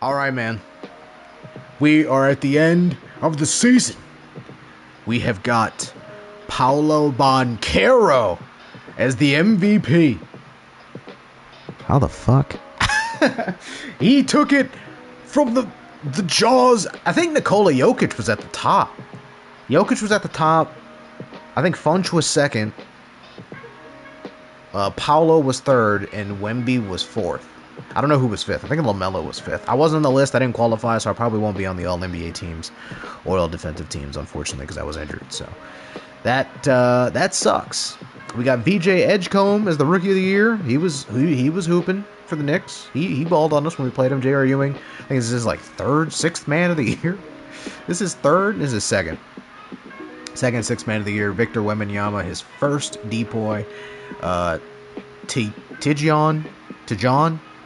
All right, man. We are at the end of the season. We have got Paolo Banchero as the MVP. How the fuck? He took it from the jaws. I think Nikola Jokic was at the top. Jokic was at the top. I think Funch was second. Paolo was third, and Wemby was fourth. I don't know who was fifth. I think LaMelo was fifth. I wasn't on the list. I didn't qualify, so I probably won't be on the All-NBA teams or All-Defensive teams, unfortunately, because I was injured. So that sucks. We got VJ Edgecombe as the Rookie of the Year. He was hooping for the Knicks. He balled on us when we played him. J.R. Ewing, I think this is like sixth man of the year. This is third. This is second. Second, sixth man of the year. Victor Wembanyama, his first depoy.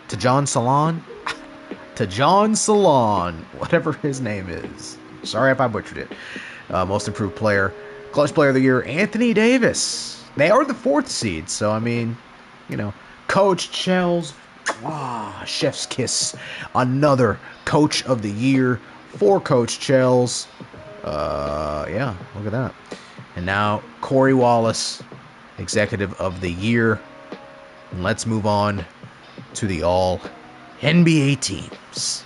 Tajon Salon, whatever his name is. Sorry if I butchered it. Most improved player. Clutch player of the year, Anthony Davis. They are the fourth seed, so I mean, Coach Chells. Chef's kiss. Another coach of the year for Coach Chells. Yeah, look at that. And now Corey Wallace, executive of the year. And let's move on to the all NBA teams.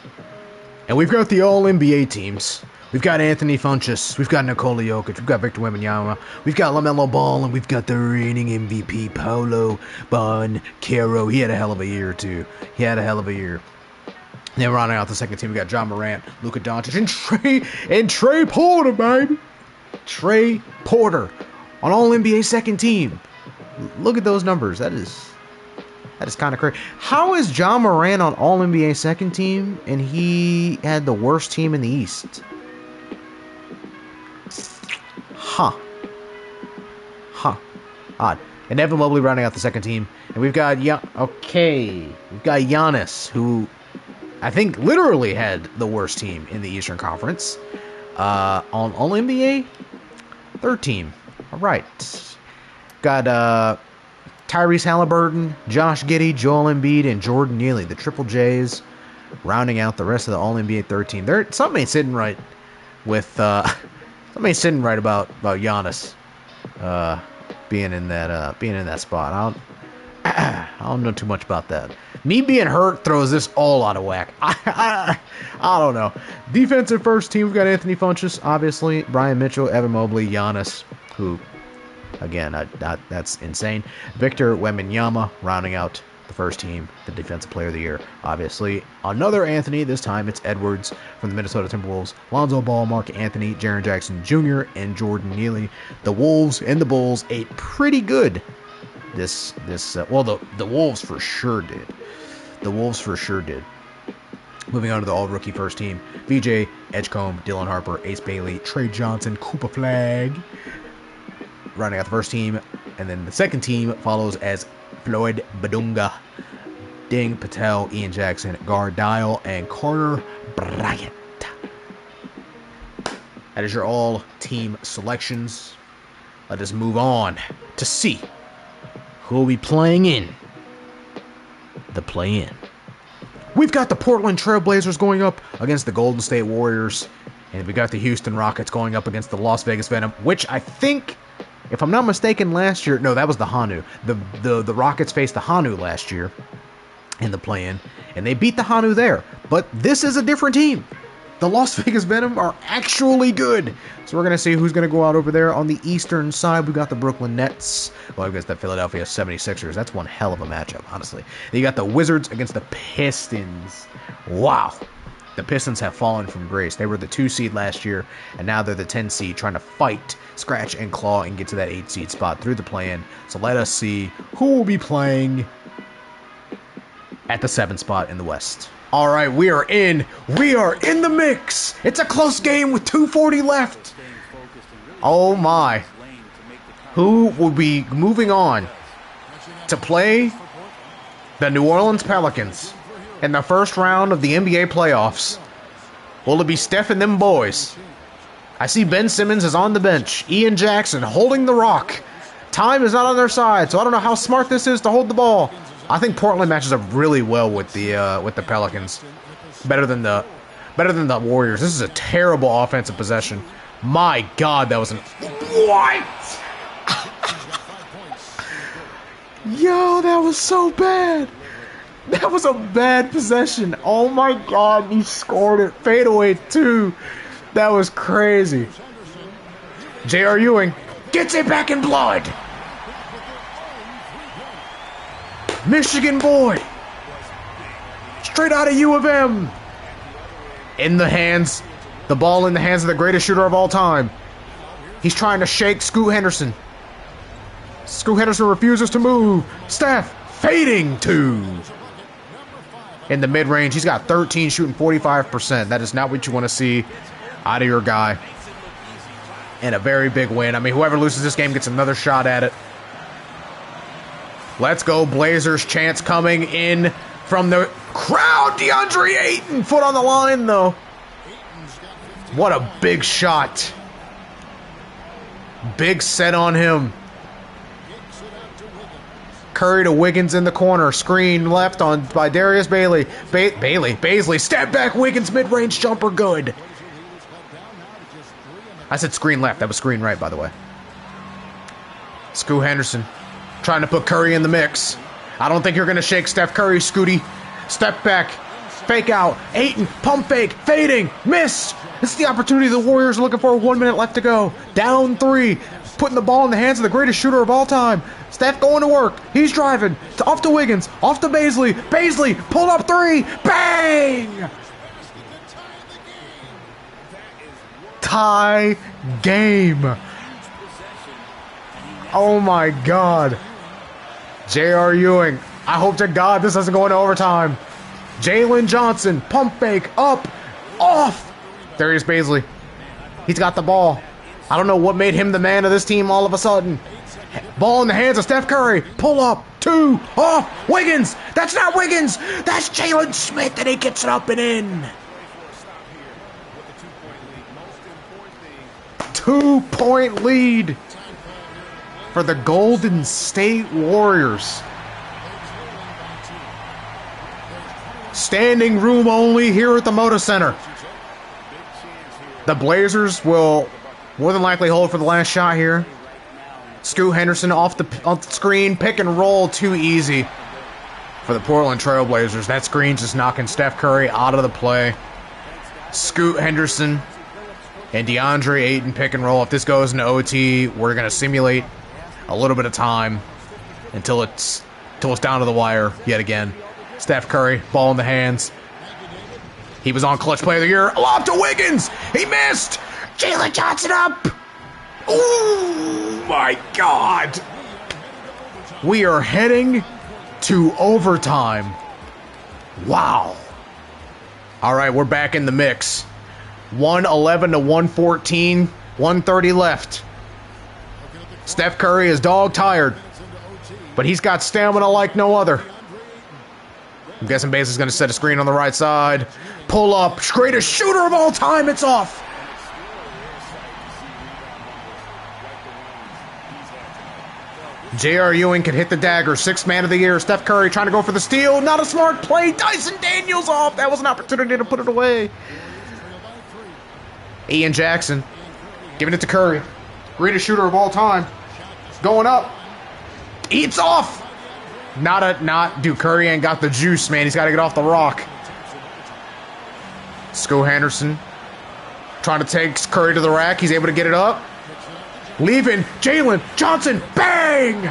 And we've got the all NBA teams. We've got Anthony Funchess. We've got Nikola Jokic. We've got Victor Wembanyama. We've got LaMelo Ball. And we've got the reigning MVP, Paolo Banchero. He had a hell of a year, too. He had a hell of a year. Then rounding out the second team, we got John Morant, Luka Doncic, and Trey Porter, baby. Trey Porter on All-NBA second team. Look at those numbers. That is kind of crazy. How is John Morant on All-NBA second team and he had the worst team in the East? Huh. Odd. And Evan Mobley rounding out the second team. And we've got We've got Giannis, who I think literally had the worst team in the Eastern Conference. On All-NBA, third team. All right. Got Tyrese Halliburton, Josh Giddey, Joel Embiid, and Jordan Neely, the Triple J's, rounding out the rest of the All-NBA third team. Something ain't sitting right with something ain't sitting right about Giannis being in that spot. I don't know too much about that. Me being hurt throws this all out of whack. I don't know. Defensive first team, we've got Anthony Funchess, obviously, Brian Mitchell, Evan Mobley, Giannis, who, again, that's insane. Victor Wembanyama rounding out the first team, the defensive player of the year. Obviously, another Anthony. This time it's Edwards from the Minnesota Timberwolves. Lonzo Ball, Mark Anthony, Jaren Jackson Jr., and Jordan Neely. The Wolves and the Bulls ate pretty good. The Wolves for sure did. Moving on to the all-rookie first team. VJ Edgecombe, Dylan Harper, Ace Bailey, Trey Johnson, Koopa Flag. Rounding out the first team. And then the second team follows as Floyd Badunga, Ding Patel, Ian Jackson, Gar Dial, and Carter Bryant. That is your all-team selections. Let us move on to see who will be playing in the play-in. We've got the Portland Trailblazers going up against the Golden State Warriors. And we got the Houston Rockets going up against the Las Vegas Venom, which I think, if I'm not mistaken, last year... No, that was the Hanu. The Rockets faced the Hanu last year in the play-in, and they beat the Hanu there. But this is a different team. The Las Vegas Venom are actually good. So we're going to see who's going to go out over there. On the eastern side, we've got the Brooklyn Nets. Well, against the Philadelphia 76ers. That's one hell of a matchup, honestly. Then you got the Wizards against the Pistons. Wow. The Pistons have fallen from grace. They were the 2 seed last year, and now they're the 10 seed, trying to fight, scratch, and claw, and get to that 8 seed spot through the play-in. So let us see who will be playing at the 7th spot in the West. All right, we are in the mix. It's a close game with 2:40 left. Oh my. Who will be moving on to play the New Orleans Pelicans in the first round of the NBA playoffs? Will it be Steph and them boys? I see Ben Simmons is on the bench. Ian Jackson holding the rock. Time is not on their side, so I don't know how smart this is to hold the ball. I think Portland matches up really well with the Pelicans. Better than the Warriors. This is a terrible offensive possession. My God, that was an what? Yo, that was so bad. That was a bad possession. Oh my God, he scored it. Fadeaway too. That was crazy. J.R. Ewing gets it back in blood. Michigan boy. Straight out of U of M. In the hands. The ball in the hands of the greatest shooter of all time. He's trying to shake Scoot Henderson. Scoot Henderson refuses to move. Steph fading two. In the mid-range, he's got 13 shooting 45%. That is not what you want to see out of your guy. And a very big win. I mean, whoever loses this game gets another shot at it. Let's go, Blazers. Chance coming in from the crowd. DeAndre Ayton, foot on the line, though. What a big shot. Big set on him. Curry to Wiggins in the corner. Screen left on by Darius Bailey. Baisley. Step back. Wiggins mid-range jumper. Good. I said screen left. That was screen right, by the way. Scoot Henderson trying to put Curry in the mix. I don't think you're going to shake Steph Curry, Scooty. Step back. Fake out. Ayton. Pump fake. Fading. Missed. This is the opportunity the Warriors are looking for. 1 minute left to go. Down 3. Putting the ball in the hands of the greatest shooter of all time. Steph going to work. He's driving. Off to Wiggins. Off to Baisley. Baisley. Pull up 3. Bang! Tie game. Oh my God. J.R. Ewing. I hope to God this doesn't go into overtime. Jalen Johnson. Pump fake. Up. Off. Darius Baisley. He's got the ball. I don't know what made him the man of this team all of a sudden. Ball in the hands of Steph Curry. Pull up. 2. Off. Wiggins. That's not Wiggins. That's Jalen Smith, and he gets it up and in. 2-point lead for the Golden State Warriors. Standing room only here at the Moda Center. The Blazers will more than likely hold for the last shot here. Scoot Henderson off the screen. Pick and roll too easy for the Portland Trail Blazers. That screen's just knocking Steph Curry out of the play. Scoot Henderson and DeAndre Ayton pick and roll. If this goes into OT, we're going to simulate a little bit of time until it's down to the wire yet again. Steph Curry, ball in the hands. He was on Clutch Player of the Year. Lob to Wiggins. He missed. Jalen Johnson up. Oh, my God. We are heading to overtime. Wow. All right, we're back in the mix. 111 to 114. 130 left. Steph Curry is dog tired, but he's got stamina like no other. I'm guessing Bass is going to set a screen on the right side. Pull up. Greatest shooter of all time. It's off. J.R. Ewing could hit the dagger. 6th man of the year. Steph Curry trying to go for the steal. Not a smart play. Dyson Daniels off. That was an opportunity to put it away. Ian Jackson giving it to Curry. Greatest shooter of all time. Going up. Eats off. Dude, Curry ain't got the juice, man. He's got to get off the rock. Scoot Henderson trying to take Curry to the rack. He's able to get it up. Leaving. Jalen Johnson. Bang!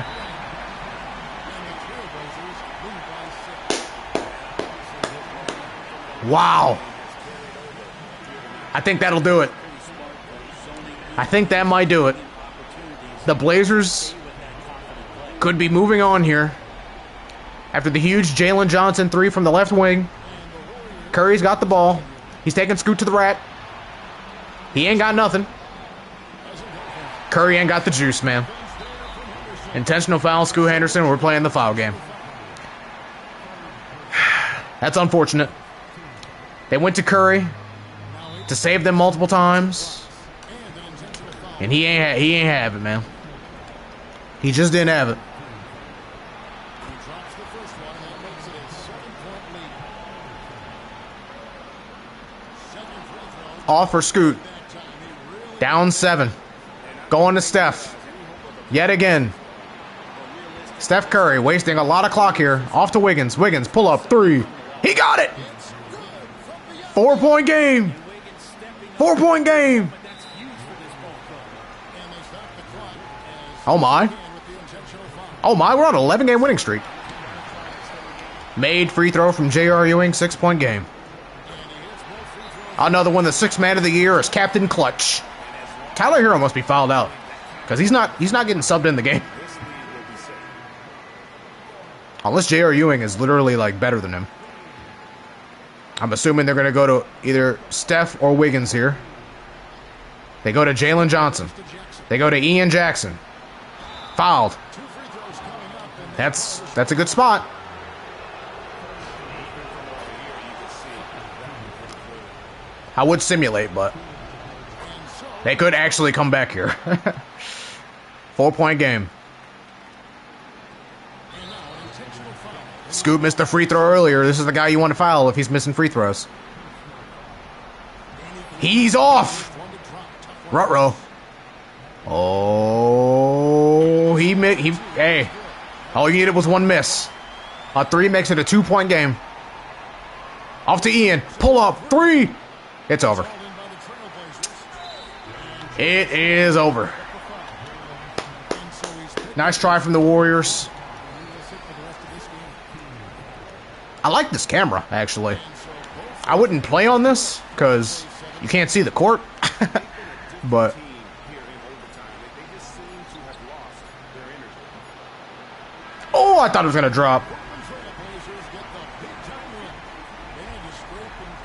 Wow. I think that'll do it. I think that might do it. The Blazers could be moving on here. After the huge Jalen Johnson 3 from the left wing. Curry's got the ball. He's taking Scoot to the rack. He ain't got nothing. Curry ain't got the juice, man. Intentional foul, Scoot Henderson. We're playing the foul game. That's unfortunate. They went to Curry to save them multiple times. And he ain't have it, man. He just didn't have it. Off for Scoot. Down 7. Going to Steph. Yet again. Steph Curry wasting a lot of clock here. Off to Wiggins. Wiggins, pull up 3. He got it! 4-point game. 4-point game. Oh my. Oh my, we're on an 11-game winning streak. Made free throw from J.R. Ewing, 6-point game. Another one, the 6th man of the year is Captain Clutch. Tyler Hero must be fouled out. Because he's not getting subbed in the game. Unless J.R. Ewing is literally like better than him. I'm assuming they're going to go to either Steph or Wiggins here. They go to Jalen Johnson. They go to Ian Jackson. Fouled. That's a good spot. I would simulate, but they could actually come back here. 4-point game. Scoot missed a free throw earlier. This is the guy you want to foul if he's missing free throws. He's off. Ruh-roh. Oh, hey. All you needed was one miss. A 3 makes it a 2-point game. Off to Ian. Pull up. 3. It's over. It is over. Nice try from the Warriors. I like this camera, actually. I wouldn't play on this because you can't see the court. But oh, I thought it was going to drop.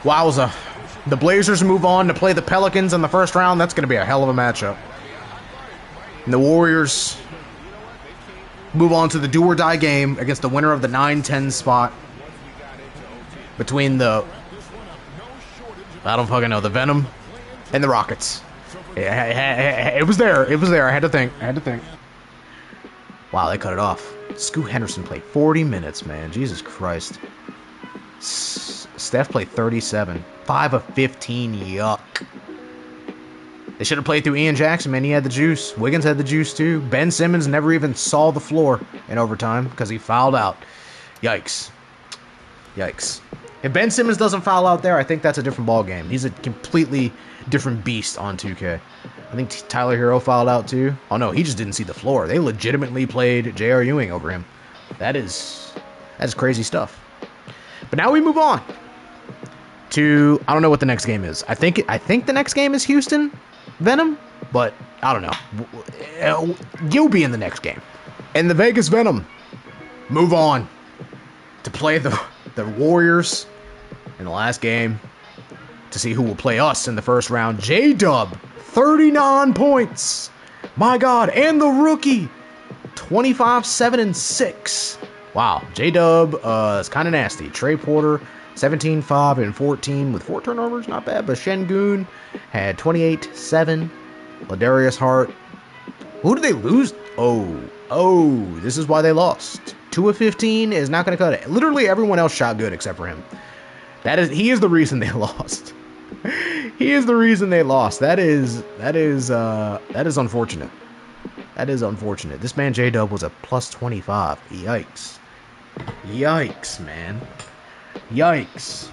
Wowza. The Blazers move on to play the Pelicans in the first round. That's going to be a hell of a matchup. And the Warriors move on to the do-or-die game against the winner of the 9-10 spot between the, I don't fucking know, the Venom and the Rockets. It was there. It was there. I had to think. Wow, they cut it off. Scoot Henderson played 40 minutes, man. Jesus Christ. Steph played 37. 5 of 15. Yuck. They should have played through Ian Jackson, man. He had the juice. Wiggins had the juice, too. Ben Simmons never even saw the floor in overtime because he fouled out. Yikes. Yikes. If Ben Simmons doesn't foul out there, I think that's a different ball game. He's a completely different beast on 2K. I think Tyler Hero fouled out, too. Oh, no. He just didn't see the floor. They legitimately played J.R. Ewing over him. That's crazy stuff. But now we move on to, I don't know what the next game is. I think the next game is Houston Venom, but I don't know. You'll be in the next game. And the Vegas Venom move on to play the Warriors in the last game to see who will play us in the first round. J-Dub, 39 points. My God, and the rookie, 25, 7, and 6. Wow, J-Dub is kind of nasty. Trey Porter, 17, 5, and 14 with 4 turnovers. Not bad, but Şengün had 28, 7. Ladarius Hart. Who did they lose? Oh, this is why they lost. 2 of 15 is not going to cut it. Literally everyone else shot good except for him. He is the reason they lost. He is the reason they lost. That is unfortunate. That is unfortunate. This man J-Dub was a plus 25. Yikes. Yikes, man. Yikes.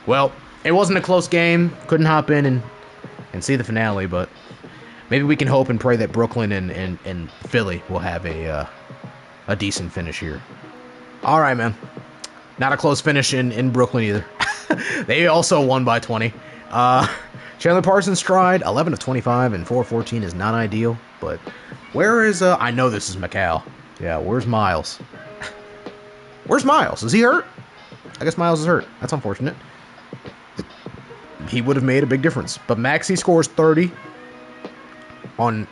Well, it wasn't a close game. Couldn't hop in and see the finale, but maybe we can hope and pray that Brooklyn and Philly will have a decent finish here. All right, man. Not a close finish in Brooklyn either. They also won by 20. Chandler Parsons tried 11 of 25 and 4 of 14 is not ideal, but where is I know this is Macau. Yeah, where's Miles? Where's Miles? Is he hurt? I guess Miles is hurt. That's unfortunate. He would have made a big difference. But Maxey scores 30 on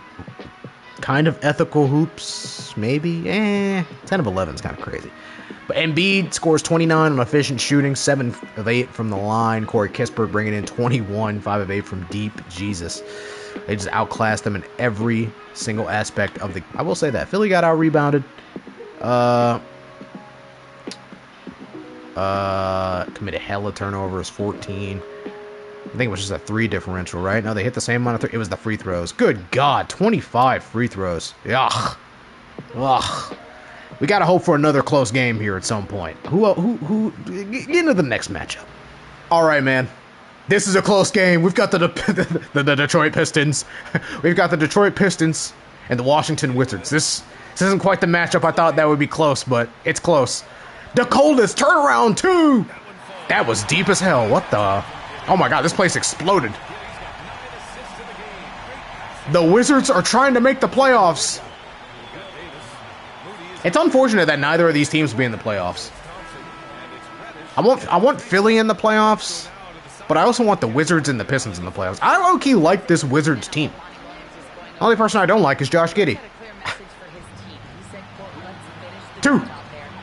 kind of ethical hoops, maybe. 10 of 11 is kind of crazy. But Embiid scores 29 on efficient shooting, 7 of 8 from the line. Corey Kispert bringing in 21, 5 of 8 from deep. Jesus. They just outclassed them in every single aspect of the... I will say that. Philly got out-rebounded. Committed hella turnovers, 14. I think it was just a 3 differential, right? No, they hit the same amount of 3. It was the free throws. Good God, 25 free throws. Ugh. Ugh. We gotta hope for another close game here at some point. Who? Get into the next matchup. All right, man. This is a close game. We've got the Detroit Pistons. We've got the Detroit Pistons and the Washington Wizards. This isn't quite the matchup I thought that would be close, but it's close. The coldest turnaround, too. That was deep as hell. What the? Oh, my God. This place exploded. The Wizards are trying to make the playoffs. It's unfortunate that neither of these teams will be in the playoffs. I want Philly in the playoffs, but I also want the Wizards and the Pistons in the playoffs. I low-key like this Wizards team. The only person I don't like is Josh Giddey. 2.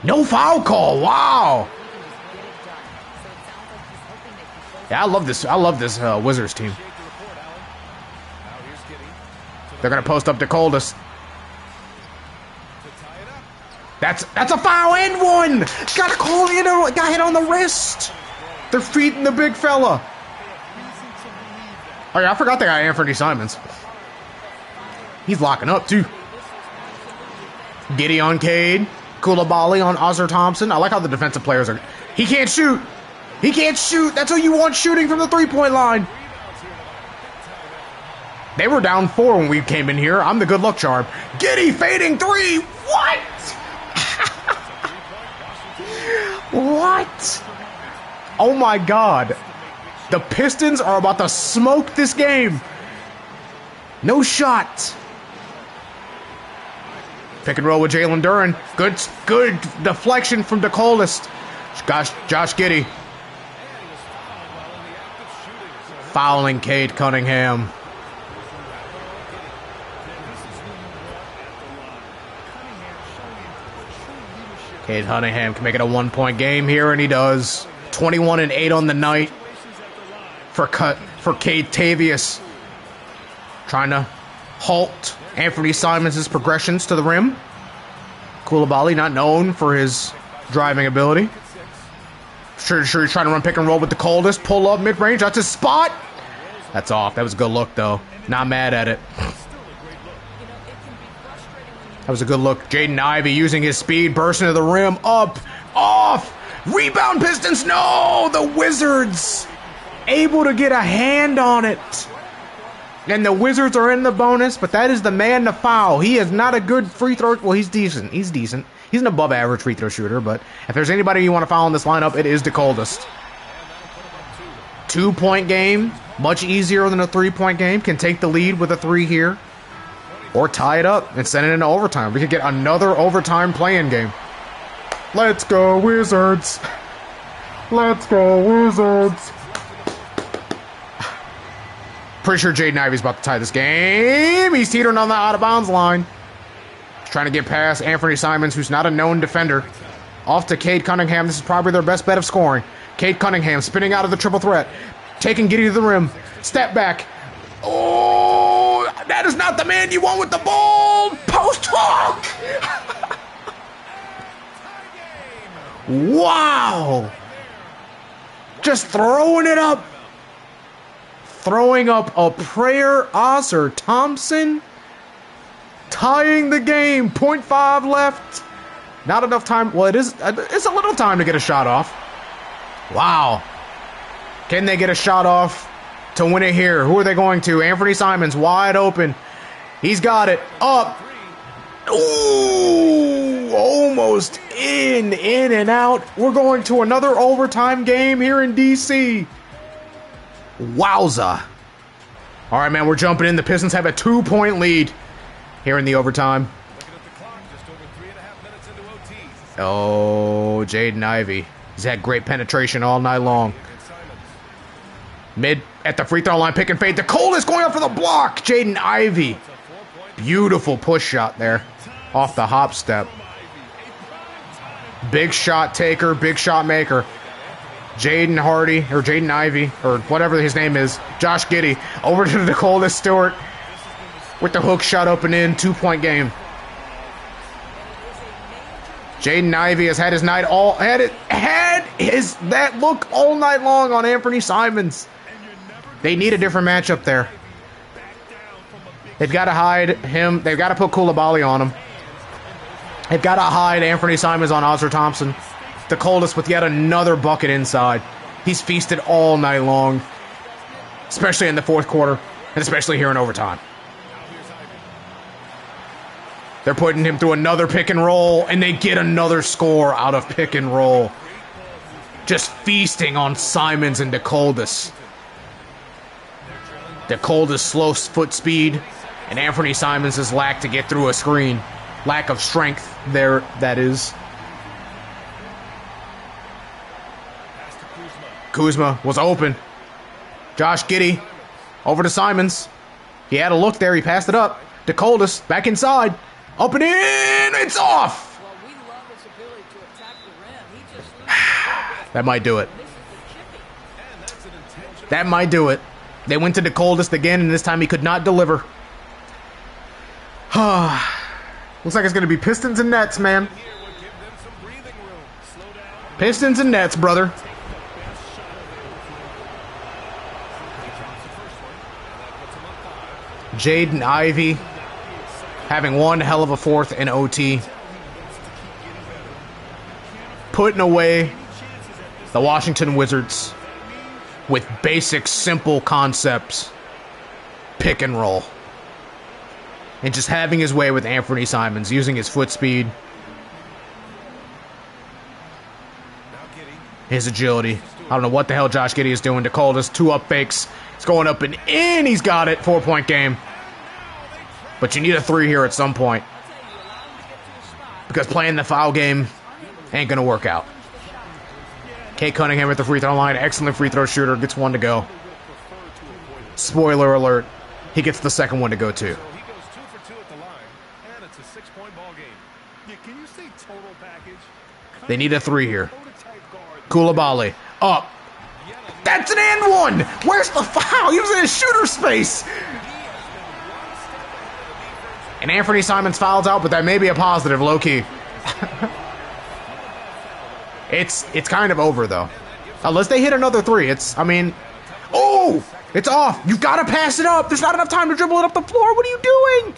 No foul call. Wow. Yeah, I love this. I love this Wizards team. They're gonna post up the coldest. That's a foul and 1. Got to call in. Got hit on the wrist. They're feeding the big fella. Oh yeah, I forgot they got Anthony Simons. He's locking up too. Giddey on Cade. Koulibaly on Ozzer Thompson. I like how the defensive players are. He can't shoot. He can't shoot. That's who you want shooting from the 3-point line. They were down 4 when we came in here. I'm the good luck charm. Giddey fading 3. What? What? Oh my God. The Pistons are about to smoke this game. No shot. Pick and roll with Jalen Duren. Good deflection from the coldest. Josh Giddey. Fouling Cade Cunningham. Cade Cunningham can make it a 1-point game here, and he does. 21 and 8 on the night for Cade Tavius. Trying to halt Anthony Simons' progressions to the rim. Koulibaly, not known for his driving ability. Sure, he's trying to run pick and roll with the coldest. Pull up mid-range. That's his spot. That's off. That was a good look, though. Not mad at it. That was a good look. Jaden Ivey using his speed, bursting to the rim. Up, off. Rebound Pistons. No, the Wizards able to get a hand on it. And the Wizards are in the bonus, but that is the man to foul. He is not a good free throw. Well, he's decent. He's decent. He's an above average free throw shooter, but if there's anybody you want to foul in this lineup, it is the coldest. 2-point game, much easier than a 3-point game. Can take the lead with a 3 here. Or tie it up and send it into overtime. We could get another overtime play-in game. Let's go, Wizards. Let's go, Wizards. Pretty sure Jaden Ivey's about to tie this game. He's teetering on the out-of-bounds line. He's trying to get past Anthony Simons, who's not a known defender. Off to Cade Cunningham. This is probably their best bet of scoring. Cade Cunningham spinning out of the triple threat. Taking Giddey to the rim. Step back. Oh, that is not the man you want with the ball. Post hook. Wow. Just throwing it up. Throwing up a prayer. Ozzer Thompson. Tying the game. 0.5 left. Not enough time. Well, it's a little time to get a shot off. Wow. Can they get a shot off to win it here? Who are they going to? Anthony Simons wide open. He's got it. Up. Ooh, almost in and out. We're going to another overtime game here in DC. Wowza. All right, man, we're jumping in. The Pistons have a 2-point lead here in the overtime. Oh, Jaden Ivey. He's had great penetration all night long. Mid at the free throw line, pick and fade. The coldest going up for the block. Jaden Ivey. Beautiful push shot there. Off the hop step. Big shot taker, big shot maker. Jaden Hardy, or Jaden Ivey, or whatever his name is. Josh Giddey. Over to the coldest Stewart. With the hook shot up and in. 2-point game. Jaden Ivey has had his night that look all night long on Anthony Simons. They need a different matchup there. They've got to hide him. They've got to put Koulibaly on him. They've got to hide Anthony Simons on Ozzer Thompson. The coldest with yet another bucket inside. He's feasted all night long, especially in the fourth quarter, and especially here in overtime. They're putting him through another pick and roll, and they get another score out of pick and roll. Just feasting on Simons and DeColdis. DeColdis' slow foot speed, and Anthony Simons' lack to get through a screen. Lack of strength there, that is. Kuzma was open. Josh Giddey over to Simons. He had a look there. He passed it up. DeColdis back inside. Up and in. It's off. That might do it. That might do it. They went to DeColdis again, and this time he could not deliver. Looks like it's going to be Pistons and Nets, man. Pistons and Nets, brother. Jaden Ivey having one hell of a fourth in OT. Putting away the Washington Wizards with basic, simple concepts. Pick and roll. And just having his way with Anthony Simons, using his foot speed, his agility. I don't know what the hell Josh Giddey is doing. DeColdis, 2 up fakes. It's going up and in. He's got it. 4-point game. But you need a 3 here at some point, because playing the foul game ain't going to work out. Kate Cunningham at the free throw line. Excellent free throw shooter. Gets 1 to go. Spoiler alert. He gets the second one to go too. They need a 3 here. Koulibaly up. That's an and one. Where's the foul? He was in his shooter space. And Anthony Simons fouls out, but that may be a positive, low key. It's kind of over though. Unless they hit another 3. It's off. You gotta pass it up. There's not enough time to dribble it up the floor. What are you doing?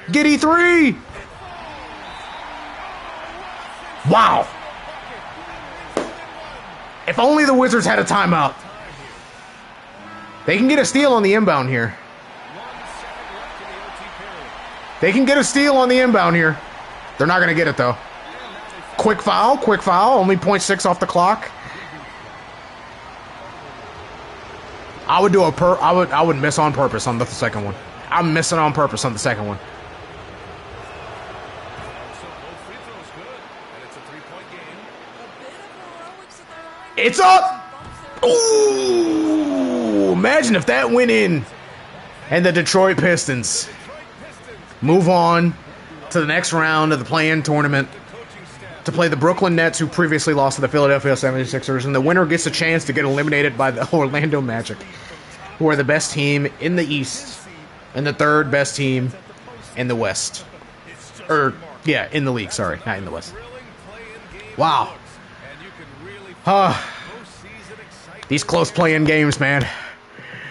Giddey 3. Wow. If only the Wizards had a timeout. They can get a steal on the inbound here. They can get a steal on the inbound here. They're not going to get it, though. Quick foul. Only 0.6 off the clock. I would miss on purpose on the second one. I'm missing on purpose on the second one. It's up! Ooh! Imagine if that went in. And the Detroit Pistons move on to the next round of the play-in tournament to play the Brooklyn Nets, who previously lost to the Philadelphia 76ers. And the winner gets a chance to get eliminated by the Orlando Magic, who are the best team in the East and the 3rd best team in the West. In the league, sorry. Not in the West. Wow. These close playing games, man.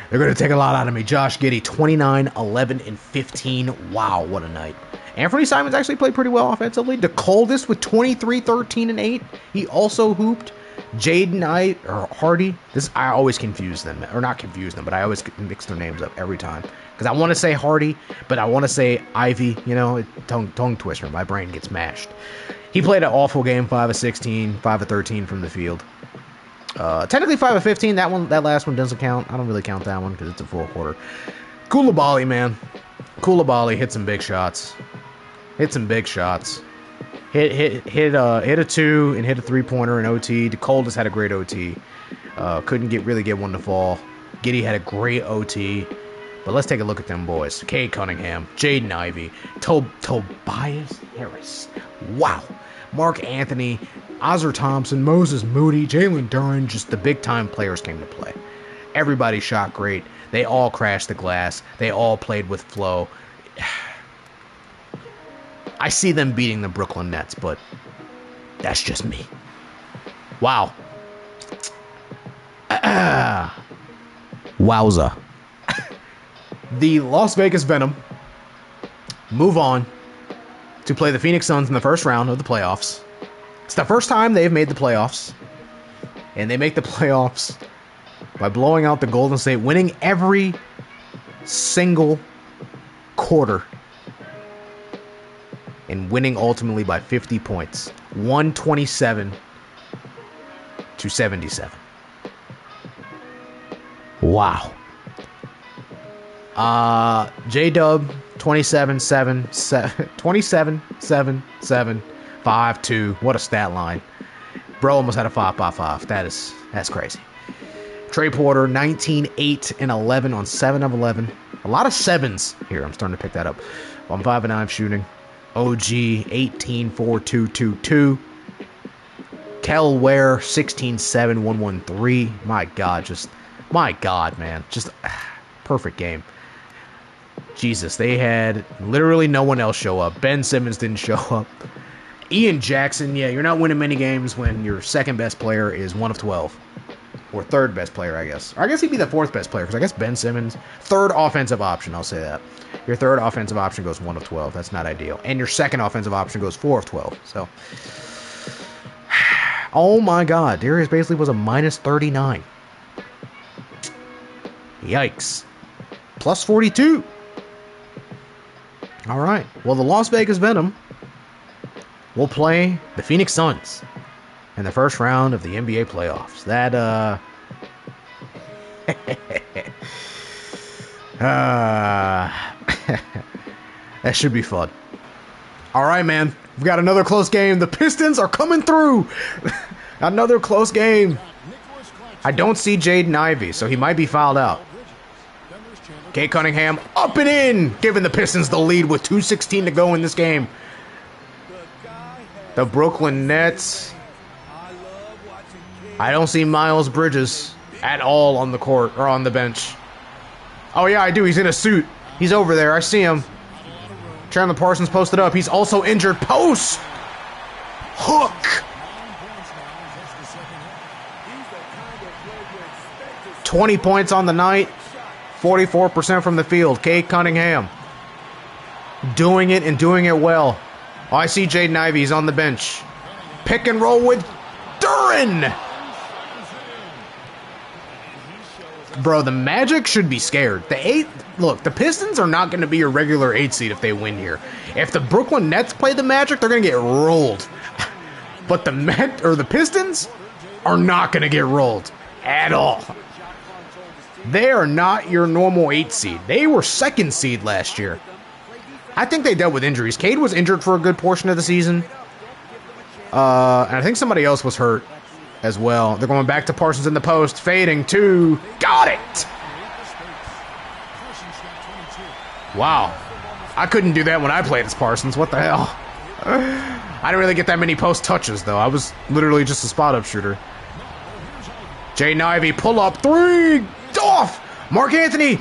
They're going to take a lot out of me. Josh Giddey, 29, 11, and 15. Wow, what a night. Anthony Simons actually played pretty well offensively. DeColdis with 23, 13, and 8. He also hooped. Jaden Hardy. I always confuse them. Or not confuse them, but I always mix their names up every time. Because I want to say Hardy, but I want to say Ivy. You know, tongue twister. My brain gets mashed. He played an awful game, 5 of 16, 5 of 13 from the field. Technically 5 of 15. That last one doesn't count. I don't really count that one because it's a full quarter. Koulibaly, man. Koulibaly hit some big shots. Hit a 2 and hit a 3-pointer in OT. DeColdis had a great OT. Couldn't really get one to fall. Giddey had a great OT. But let's take a look at them boys. Kate Cunningham, Jaden Ivey, Tobias Harris. Wow. Mark Anthony, Ozzer Thompson, Moses Moody, Jalen Duren. Just the big-time players came to play. Everybody shot great. They all crashed the glass. They all played with flow. I see them beating the Brooklyn Nets, but that's just me. Wow. Wowza. The Las Vegas Venom move on to play the Phoenix Suns in the first round of the playoffs. It's the first time they've made the playoffs. And they make the playoffs by blowing out the Golden State, winning every single quarter. And winning ultimately by 50 points. 127 to 77. Wow. J-Dub 27-7, 27-7-7, 5-2. What a stat line. Bro almost had a 5-5-5. That's crazy. Trey Porter 19-8-11 on 7 of 11. A lot of sevens here. I'm starting to pick that up. On 5 of 9 shooting. OG 18-4-2-2-2. Kel Ware 16-7-1-1-3. My God, man. Just perfect game. Jesus, they had literally no one else show up. Ben Simmons didn't show up. Ian Jackson, yeah, you're not winning many games when your second best player is 1 of 12. Or third best player, I guess. Or I guess he'd be the fourth best player, because I guess Ben Simmons, third offensive option, I'll say that. Your third offensive option goes 1 of 12. That's not ideal. And your second offensive option goes 4 of 12. So, oh my God, Darius Bazley was a minus 39. Yikes. Plus 42. All right. Well, the Las Vegas Venom will play the Phoenix Suns in the first round of the NBA playoffs. That, that should be fun. All right, man. We've got another close game. The Pistons are coming through. Another close game. I don't see Jaden Ivey, so he might be fouled out. Kate Cunningham up and in, giving the Pistons the lead with 2:16 to go in this game. The Brooklyn Nets. I don't see Miles Bridges at all on the court or on the bench. Oh yeah, I do. He's in a suit. He's over there. I see him. Chandler Parsons posted up. He's also injured. Post. Hook. 20 points on the night. 44% from the field. Kate Cunningham. Doing it and doing it well. Oh, I see Jaden Ivey. He's on the bench. Pick and roll with Duran. Bro, the Magic should be scared. The Pistons are not going to be your regular 8 seed if they win here. If the Brooklyn Nets play the Magic, they're going to get rolled. But the Pistons are not going to get rolled at all. They are not your normal 8 seed. They were 2nd seed last year. I think they dealt with injuries. Cade was injured for a good portion of the season. And I think somebody else was hurt as well. They're going back to Parsons in the post. Fading to... Got it! Wow. I couldn't do that when I played as Parsons. What the hell? I didn't really get that many post touches, though. I was literally just a spot-up shooter. Jaden Ivey, pull-up 3! Off! Mark Anthony!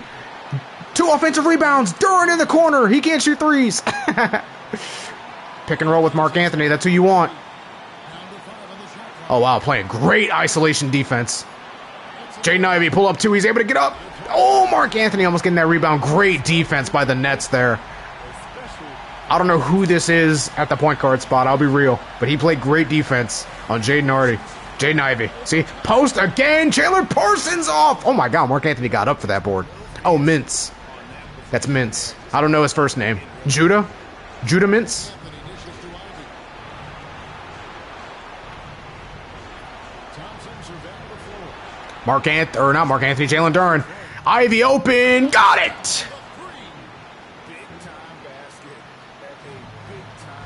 2 offensive rebounds. Duran in the corner. He can't shoot threes. Pick and roll with Mark Anthony. That's who you want. Oh, wow. Playing great isolation defense. Jaden Ivey, pull up 2. He's able to get up. Oh, Mark Anthony almost getting that rebound. Great defense by the Nets there. I don't know who this is at the point guard spot. I'll be real. But he played great defense on Jaden Ivey. See? Post again. Chandler Parsons off. Oh, my God. Mark Anthony got up for that board. Oh, Mintz. That's Mintz. I don't know his first name. Judah Mintz? Jalen Duran. Ivy open. Got it.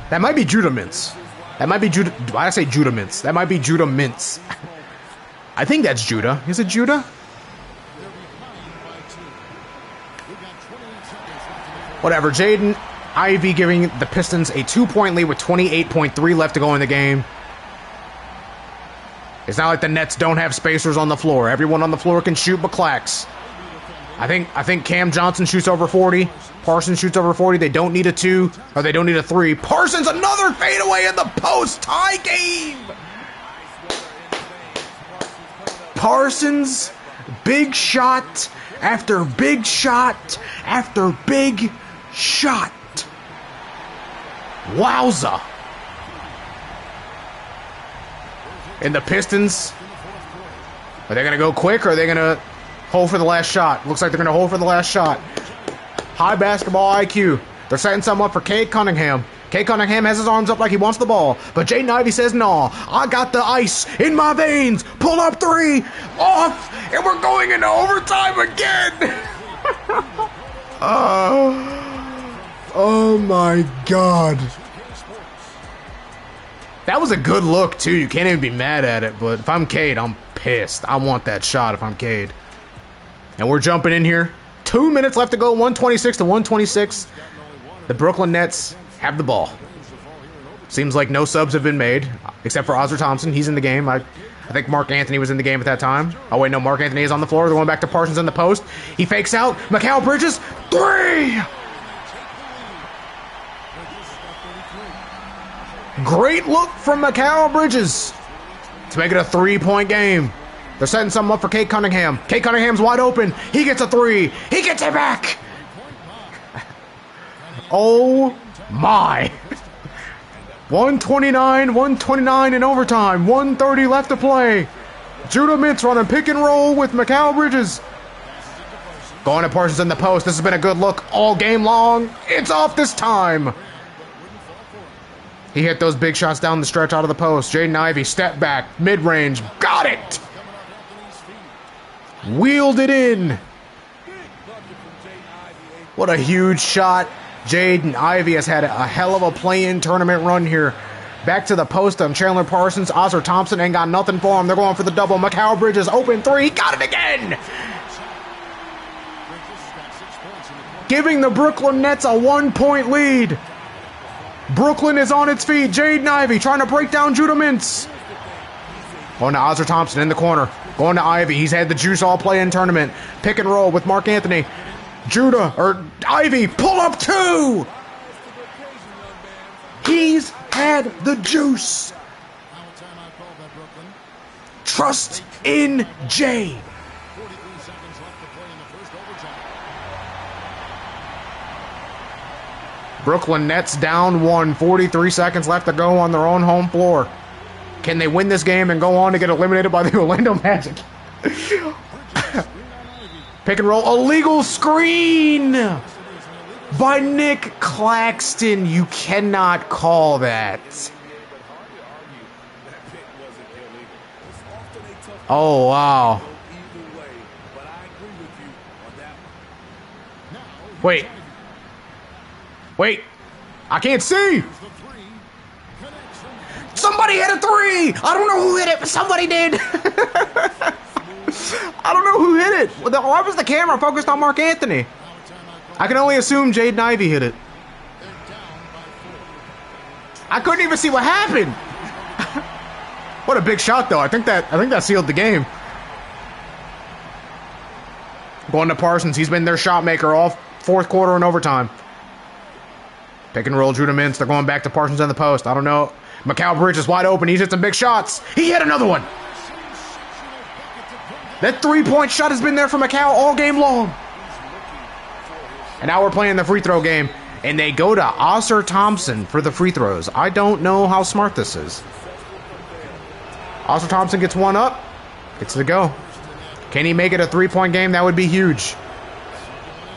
That might be Judah Mintz. Why did I say Judah Mintz? That might be Judah Mintz. I think that's Judah. Is it Judah? Whatever. Jaden Ivey giving the Pistons a 2-point lead with 28.3 left to go in the game. It's not like the Nets don't have spacers on the floor. Everyone on the floor can shoot but clacks. I think Cam Johnson shoots over 40. Parsons shoots over 40. They don't need a 2, or they don't need a 3. Parsons, another fadeaway in the post. Tie game. Parsons Big shot after big shot after big shot. Wowza. And the Pistons, are they going to go quick or are they going to hold for the last shot? Looks like they're going to hold for the last shot. High basketball IQ. They're setting something up for Cade Cunningham. Cade Cunningham has his arms up like he wants the ball, but Jaden Ivey says, "No, I got the ice in my veins. Pull up three, off, and we're going into overtime again." Oh my God. That was a good look, too. You can't even be mad at it, but if I'm Cade, I'm pissed. I want that shot if I'm Cade. And we're jumping in here. 2 minutes left to go, 126 to 126. The Brooklyn Nets have the ball. Seems like no subs have been made, except for Oscar Thompson. He's in the game. I think Mark Anthony was in the game at that time. Oh, wait, no, Mark Anthony is on the floor. They're going back to Parsons in the post. He fakes out. Mikal Bridges, three! Great look from Mikal Bridges to make it a three-point game. They're setting something up for Cade Cunningham. Cade Cunningham's wide open. He gets a three. He gets it back. Oh, my. 129 in overtime. 1:30 left to play. Judah Mintz running pick and roll with Mikal Bridges. Going to Parsons in the post. This has been a good look all game long. It's off this time. He hit those big shots down the stretch out of the post. Jaden Ivey, step back, mid-range. Got it! Wheeled it in. What a huge shot. Jaden Ivey has had a hell of a play-in tournament run here. Back to the post on Chandler Parsons. Oscar Thompson ain't got nothing for him. They're going for the double. Mikal Bridges, open three. He got it again! Giving the Brooklyn Nets a 1-point lead. Brooklyn is on its feet. Jaden Ivey trying to break down Judah Mintz. Going to Oscar Thompson in the corner. Going to Ivey. He's had the juice all play-in tournament. Pick and roll with Mark Anthony. Ivey, pull up two. He's had the juice. Trust in Jay. Brooklyn Nets down one. 43 seconds left to go on their own home floor. Can they win this game and go on to get eliminated by the Orlando Magic? Pick and roll. Illegal screen by Nick Claxton. You cannot call that. Oh, wow. Wait. I can't see. Somebody hit a three. I don't know who hit it, but somebody did. I don't know who hit it. Why was the camera focused on Mark Anthony? I can only assume Jaden Ivey hit it. I couldn't even see what happened. What a big shot, though. I think that sealed the game. Going to Parsons. He's been their shot maker all fourth quarter and overtime. Pick and roll, Judah Mintz. They're going back to Parsons in the post. I don't know. Mikal Bridges wide open. He's hit some big shots. He hit another one. That three-point shot has been there for Mikal all game long. And now we're playing the free throw game. And they go to Oscar Thompson for the free throws. I don't know how smart this is. Oscar Thompson gets one up. Gets to go. Can he make it a three-point game? That would be huge.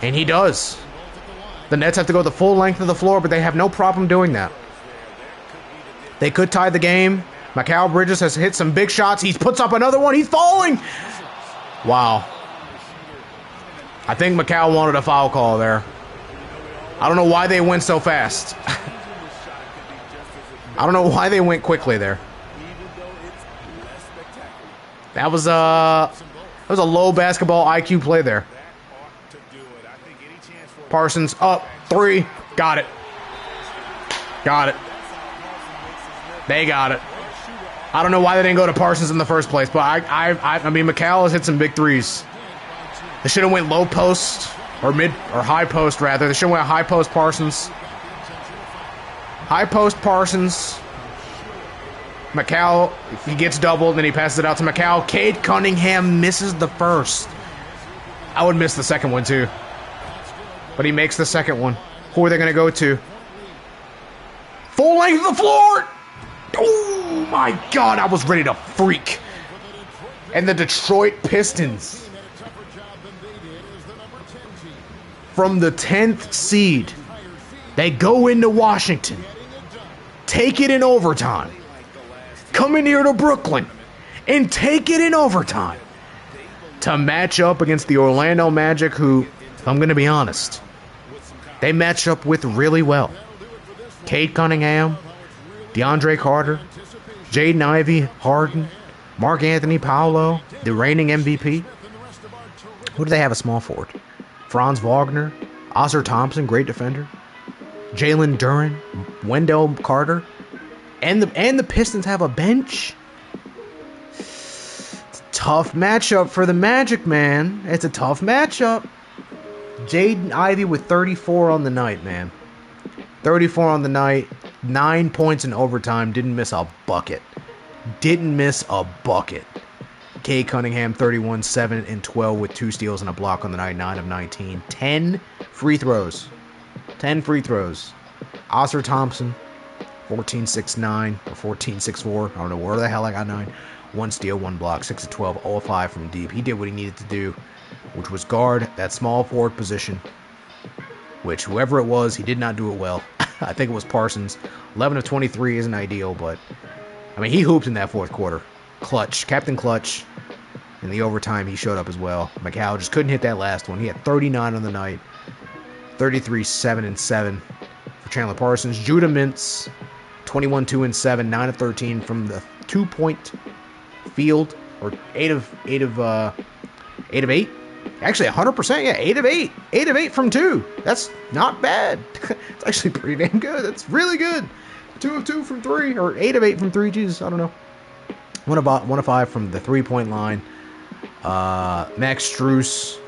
And he does. The Nets have to go the full length of the floor, but they have no problem doing that. They could tie the game. Mikal Bridges has hit some big shots. He puts up another one. He's falling. Wow. I think Mikal wanted a foul call there. I don't know why they went so fast. I don't know why they went quickly there. That was a low basketball IQ play there. Parsons up, three, got it. Got it. They got it. I don't know why they didn't go to Parsons in the first place, but I mean, Mikal has hit some big threes. They should have went low post or high post rather. They should have went high post Parsons. High post Parsons. Macau, he gets doubled, then he passes it out to Macau. Cade Cunningham misses the first. I would miss the second one too. But he makes the second one. Who are they going to go to? Full length of the floor! Oh my God, I was ready to freak. And the Detroit Pistons, from the 10th seed, they go into Washington, take it in overtime, come in here to Brooklyn, and take it in overtime to match up against the Orlando Magic, who, if I'm going to be honest, they match up with really well. Cade Cunningham, DeAndre Carter, Jaden Ivey, Harden, Mark Anthony Paolo, the reigning MVP. Who do they have a small forward? Franz Wagner, Oscar Thompson, great defender, Jalen Duren, Wendell Carter, and the Pistons have a bench. It's a tough matchup for the Magic, man. It's a tough matchup. Jaden Ivey with 34 on the night, man. 34 on the night, 9 points in overtime, didn't miss a bucket. Didn't miss a bucket. Cade Cunningham, 31, 7 and 12 with 2 steals and a block on the night, 9 of 19. 10 free throws. 10 free throws. Oscar Thompson, 14, 6, 9, or 14, 6, 4. I don't know where the hell I got 9. 1 steal, 1 block, 6 of 12, all 5 from deep. He did what he needed to do, which was guard that small forward position, which whoever it was, he did not do it well. I think it was Parsons. 11 of 23 isn't ideal, but I mean, he hooped in that fourth quarter. Clutch, Captain Clutch. In the overtime, he showed up as well. Macau just couldn't hit that last one. He had 39 on the night. 33, 7 and 7 for Chandler Parsons. Judah Mintz, 21, 2 and 7, 9 of 13 from the 2-point field, or 8 of 8. Actually, 100%, yeah, 8 of 8. 8 of 8 from 2. That's not bad. It's actually pretty damn good. That's really good. 2 of 2 from 3, or 8 of 8 from 3. Jeez, I don't know. 1 of 5 from the 3-point line. Max Strus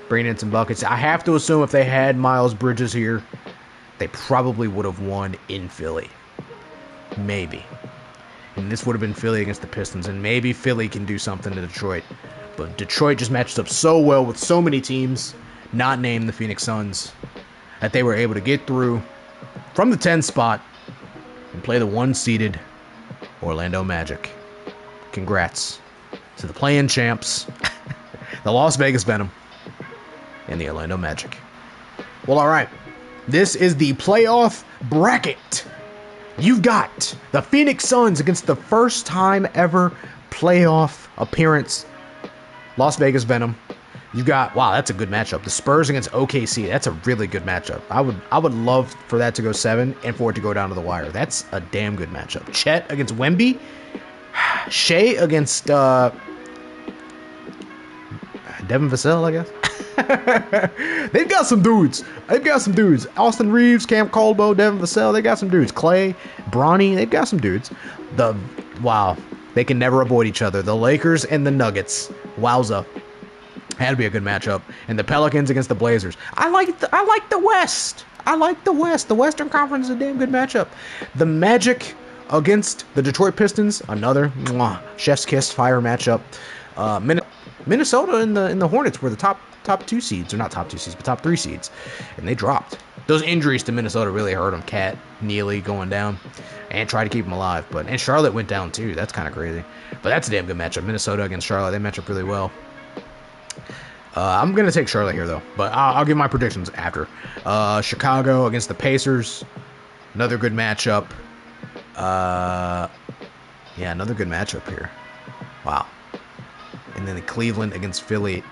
bringing in some buckets. I have to assume if they had Miles Bridges here, they probably would have won in Philly. Maybe. And this would have been Philly against the Pistons, and maybe Philly can do something to Detroit. But Detroit just matched up so well with so many teams, not named the Phoenix Suns, that they were able to get through from the 10 spot and play the 1-seeded Orlando Magic. Congrats to the play-in champs, the Las Vegas Venom, and the Orlando Magic. Well, all right. This is the playoff bracket. You've got the Phoenix Suns against the first time ever playoff appearance, Las Vegas Venom. You've got, wow, that's a good matchup. The Spurs against OKC. That's a really good matchup. I would love for that to go 7 and for it to go down to the wire. That's a damn good matchup. Chet against Wemby. Shea against Devin Vassell, I guess. They've got some dudes. Austin Reeves, Cam Caldwell, Devin Vassell. They got some dudes. Clay, Bronny. They've got some dudes. Wow. They can never avoid each other. The Lakers and the Nuggets. Wowza. Had to be a good matchup. And the Pelicans against the Blazers. I like the West. The Western Conference is a damn good matchup. The Magic against the Detroit Pistons, another chef's kiss fire matchup. Minnesota and the Hornets were the top 2 seeds, or not top 2 seeds, but top 3 seeds, and they dropped. Those injuries to Minnesota really hurt them. Cat, Neely going down, and tried to keep them alive, and Charlotte went down too. That's kind of crazy, but that's a damn good matchup. Minnesota against Charlotte, they match up really well. I'm gonna take Charlotte here though, but I'll give my predictions after. Chicago against the Pacers, another good matchup. Yeah, another good matchup here. Wow. And then the Cleveland against Philly,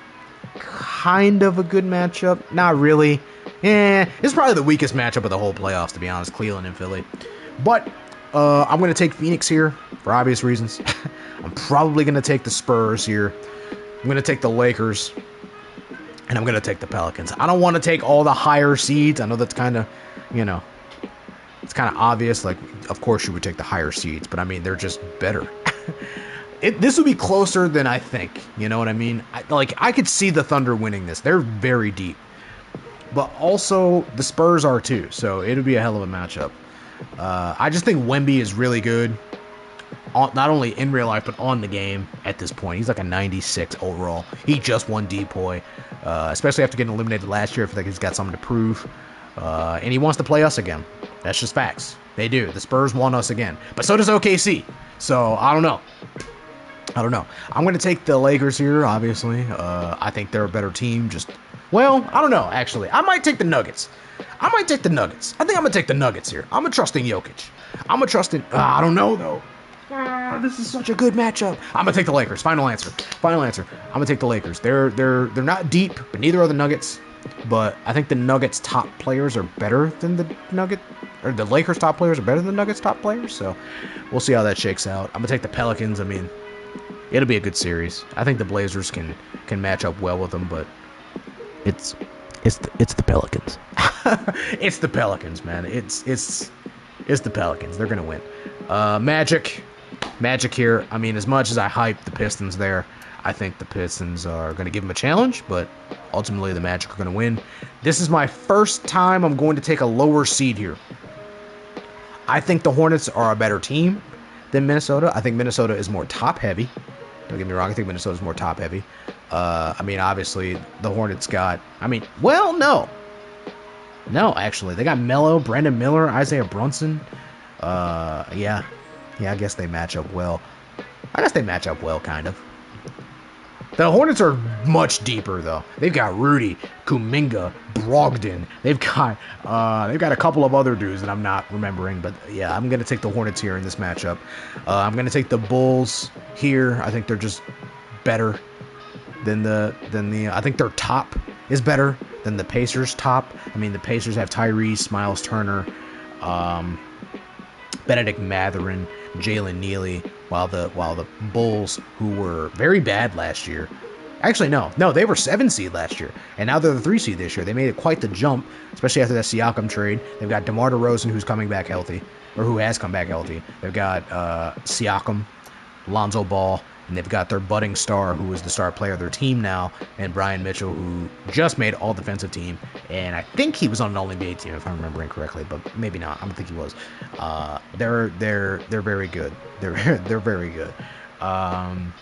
kind of a good matchup. Not really. It's probably the weakest matchup of the whole playoffs, to be honest, Cleveland and Philly. But I'm going to take Phoenix here for obvious reasons. I'm probably going to take the Spurs here. I'm going to take the Lakers. And I'm going to take the Pelicans. I don't want to take all the higher seeds. I know that's kind of, it's kind of obvious. Like, of course you would take the higher seeds, but I mean, they're just better. This would be closer than I think. You know what I mean? I could see the Thunder winning this. They're very deep. But also, the Spurs are too. So, it would be a hell of a matchup. I just think Wemby is really good. not only in real life, but on the game at this point. He's like a 96 overall. He just won DPOY, especially after getting eliminated last year. I feel like he's got something to prove. And he wants to play us again. That's just facts. They do. The Spurs want us again. But so does OKC. So, I don't know. I'm going to take the Lakers here, obviously. I think they're a better team. Well, I don't know, actually. I might take the Nuggets. I think I'm going to take the Nuggets here. I'm going to trust in Jokic. I don't know, though. This is such a good matchup. I'm going to take the Lakers. Final answer. I'm going to take the Lakers. They're not deep, but neither are the Nuggets. But I think the Nuggets' top players are better than the Lakers' top players are better than the Nuggets' top players. So we'll see how that shakes out. I'm going to take the Pelicans. I mean, it'll be a good series. I think the Blazers can match up well with them, but It's the Pelicans. it's the Pelicans, man. It's the Pelicans. They're gonna win. Magic here. I mean, as much as I hype the Pistons there, I think the Pistons are gonna give them a challenge, but ultimately the Magic are gonna win. This is my first time I'm going to take a lower seed here. I think the Hornets are a better team than Minnesota. I think Minnesota is more top heavy. Don't get me wrong. I think Minnesota's more top heavy. I mean, obviously, the Hornets got... No, actually. They got Melo, Brandon Miller, Isaiah Brunson. Yeah, I guess they match up well. Kind of. The Hornets are much deeper, though. They've got Rudy, Kuminga, Brogdon. They've got a couple of other dudes that I'm not remembering. But, yeah, I'm going to take the Hornets here in this matchup. I'm going to take the Bulls here. I think they're just better than the I think their top is better than the Pacers' top. I mean, the Pacers have Tyrese, Miles Turner, Benedict Mathurin, Jalen Neely, while the Bulls, who were very bad last year, actually no, they were 7 seed last year, and now they're the 3 seed this year. They made it quite the jump, especially after that Siakam trade. They've got DeMar DeRozan, who's coming back healthy, or who has come back healthy. They've got Siakam, Lonzo Ball, and they've got their budding star, who is the star player of their team now, and Brian Mitchell, who just made all-defensive team, and I think he was on an All-NBA team, if I'm remembering correctly, but maybe not. I don't think he was. They're very good. They're very good. Then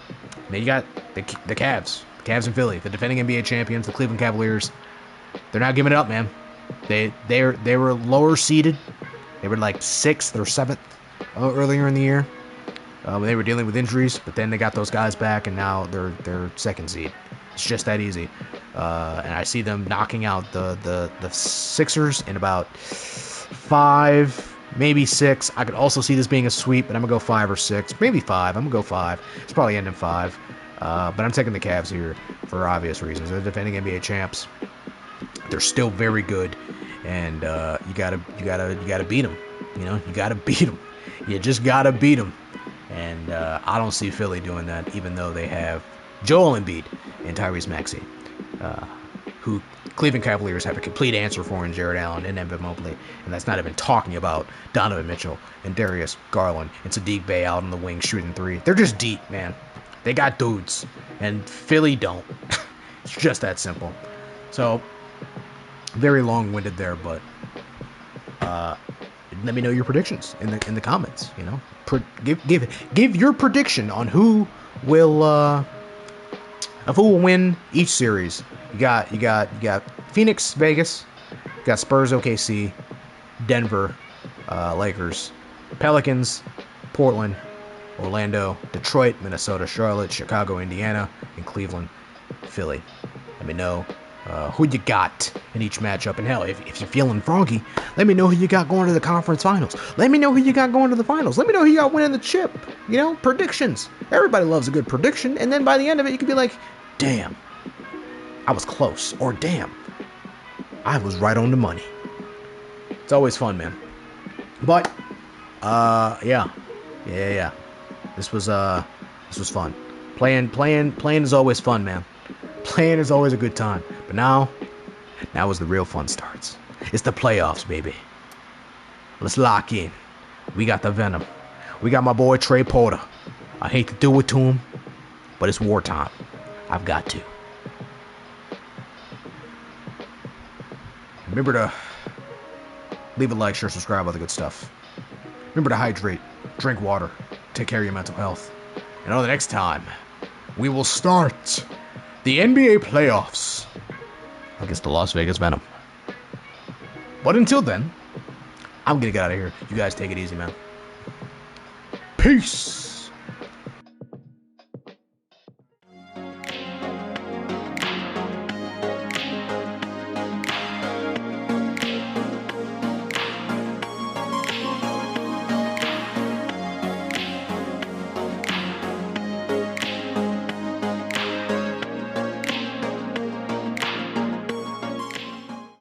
you got the Cavs in Philly, the defending NBA champions, the Cleveland Cavaliers. They're not giving it up, man. They were lower seeded. They were like 6th or 7th earlier in the year. When they were dealing with injuries, but then they got those guys back, and now they're 2nd seed. It's just that easy. And I see them knocking out the Sixers in about 5, maybe 6. I could also see this being a sweep, but I'm going to go 5 or 6. Maybe 5. I'm going to go 5. It's probably ending 5. But I'm taking the Cavs here for obvious reasons. They're defending NBA champs. They're still very good, and you gotta beat them. You know, you gotta beat them. You just gotta beat them. And I don't see Philly doing that, even though they have Joel Embiid and Tyrese Maxey, who Cleveland Cavaliers have a complete answer for in Jared Allen and Evan Mobley. And that's not even talking about Donovan Mitchell and Darius Garland and Sadiq Bey out on the wing shooting 3. They're just deep, man. They got dudes, and Philly don't. It's just that simple. So, very long-winded there, but let me know your predictions in the comments. You know, give your prediction on who will win each series. You got Phoenix, Vegas, you got Spurs, OKC, Denver, Lakers, Pelicans, Portland, Orlando, Detroit, Minnesota, Charlotte, Chicago, Indiana, and Cleveland, Philly. Let me know who you got in each matchup. And hell, if you're feeling froggy, let me know who you got going to the conference finals. Let me know who you got going to the finals. Let me know who you got winning the chip. You know, predictions. Everybody loves a good prediction. And then by the end of it, you can be like, damn, I was close. Or damn, I was right on the money. It's always fun, man. But, yeah. This was fun. Playing is always fun, man. Playing is always a good time. But now is the real fun starts. It's the playoffs, baby. Let's lock in. We got the Venom. We got my boy Trey Porter. I hate to do it to him, but it's wartime. I've got to. Remember to leave a like, share, subscribe, all the good stuff. Remember to hydrate, drink water, take care of your mental health. And until the next time, we will start the NBA playoffs against the Las Vegas Venom. But until then, I'm gonna get out of here. You guys take it easy, man. Peace.